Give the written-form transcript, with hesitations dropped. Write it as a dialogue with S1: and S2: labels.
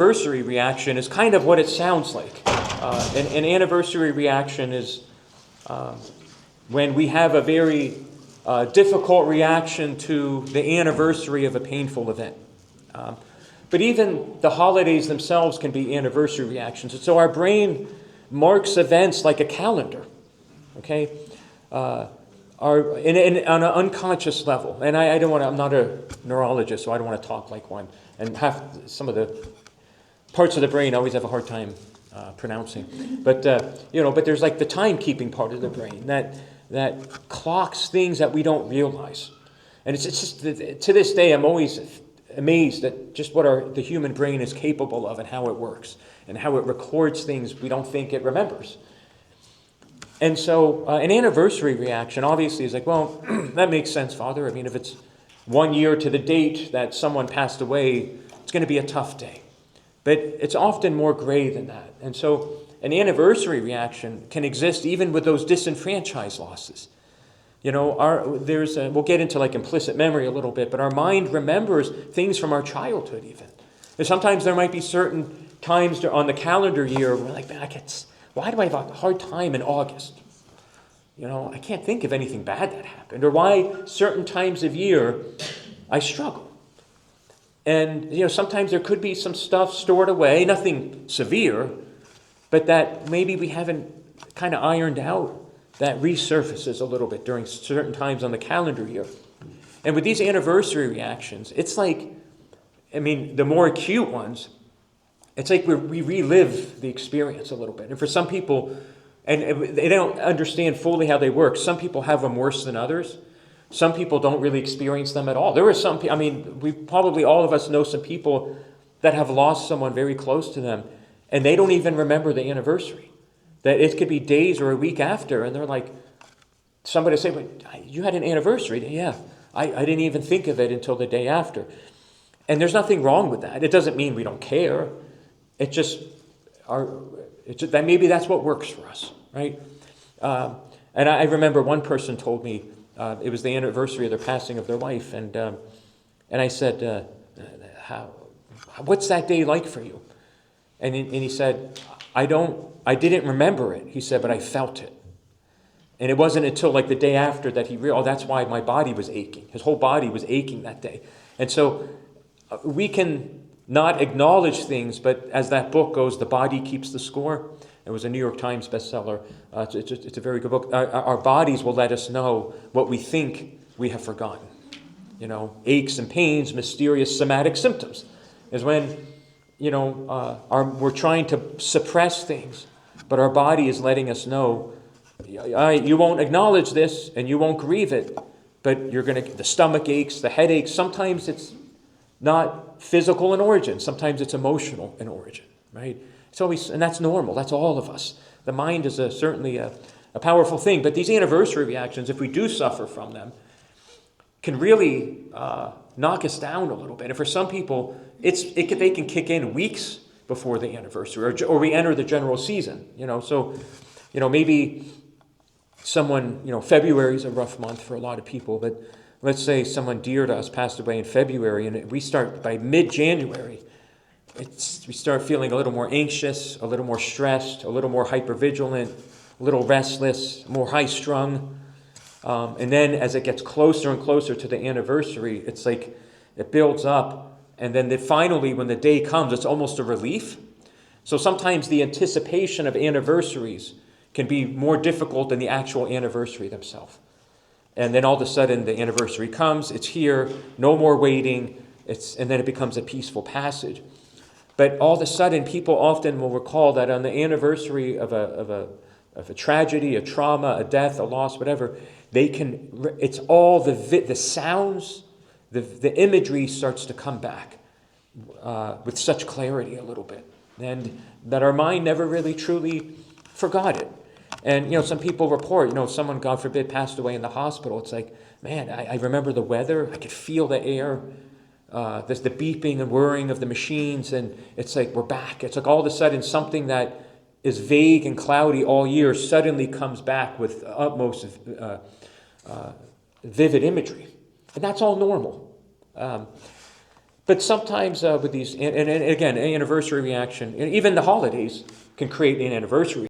S1: anniversary reaction is kind of what it sounds like. An anniversary reaction is when we have a very difficult reaction to the anniversary of a painful event. But even the holidays themselves can be anniversary reactions. And so our brain marks events like a calendar, okay? On an unconscious level. And I'm not a neurologist, so I don't want to talk like one. And some of the parts of the brain I always have a hard time pronouncing. But there's like the timekeeping part of the brain that clocks things that we don't realize. And it's just, to this day, I'm always amazed at just what the human brain is capable of and how it works and how it records things we don't think it remembers. And so an anniversary reaction obviously is like, well, that makes sense, Father. I mean, if it's 1 year to the date that someone passed away, it's going to be a tough day. But it's often more gray than that. And so an anniversary reaction can exist even with those disenfranchised losses. You know, we'll get into like implicit memory a little bit, but our mind remembers things from our childhood even. And sometimes there might be certain times on the calendar year where we're like, man, why do I have a hard time in August? You know, I can't think of anything bad that happened. Or why certain times of year I struggle. And, you know, sometimes there could be some stuff stored away, nothing severe, but that maybe we haven't kind of ironed out, that resurfaces a little bit during certain times on the calendar year. And with these anniversary reactions, it's like, the more acute ones, it's like we relive the experience a little bit. And for some people, and they don't understand fully how they work, some people have them worse than others. Some people don't really experience them at all. There are some people, we probably all of us know some people that have lost someone very close to them, and they don't even remember the anniversary. That it could be days or a week after, and they're like, somebody say, but you had an anniversary. Yeah, I didn't even think of it until the day after. And there's nothing wrong with that. It doesn't mean we don't care. It's just that maybe that's what works for us, right? And I remember one person told me, it was the anniversary of their passing of their wife, and I said, what's that day like for you? And he said, I didn't remember it, he said, but I felt it. And it wasn't until like the day after that he realized, that's why my body was aching. His whole body was aching that day. And so we can not acknowledge things, but as that book goes, The Body Keeps the Score. It was a New York Times bestseller. It's a very good book. Our bodies will let us know what we think we have forgotten. You know, aches and pains, mysterious somatic symptoms is when, we're trying to suppress things, but our body is letting us know, you won't acknowledge this and you won't grieve it, but the stomach aches, the headaches. Sometimes it's not physical in origin. Sometimes it's emotional in origin, right? And that's normal. That's all of us. The mind is certainly a powerful thing, but these anniversary reactions, if we do suffer from them, can really knock us down a little bit. And for some people, they can kick in weeks before the anniversary, or we enter the general season. Maybe someone, February is a rough month for a lot of people, but let's say someone dear to us passed away in February, and we start by mid-January. We start feeling a little more anxious, a little more stressed, a little more hypervigilant, a little restless, more high-strung. And then as it gets closer and closer to the anniversary, it's like it builds up. And then finally, when the day comes, it's almost a relief. So sometimes the anticipation of anniversaries can be more difficult than the actual anniversary themselves. And then all of a sudden, the anniversary comes, it's here, no more waiting, and then it becomes a peaceful passage. But all of a sudden, people often will recall that on the anniversary of a tragedy, a trauma, a death, a loss, whatever, it's all the sounds, the imagery starts to come back with such clarity a little bit. And that our mind never really truly forgot it. And, some people report, someone, God forbid, passed away in the hospital. It's like, man, I remember the weather. I could feel the air. There's the beeping and whirring of the machines, and it's like we're back. It's like all of a sudden something that is vague and cloudy all year suddenly comes back with utmost vivid imagery. And that's all normal. But sometimes with these, and again, an anniversary reaction, and even the holidays can create an anniversary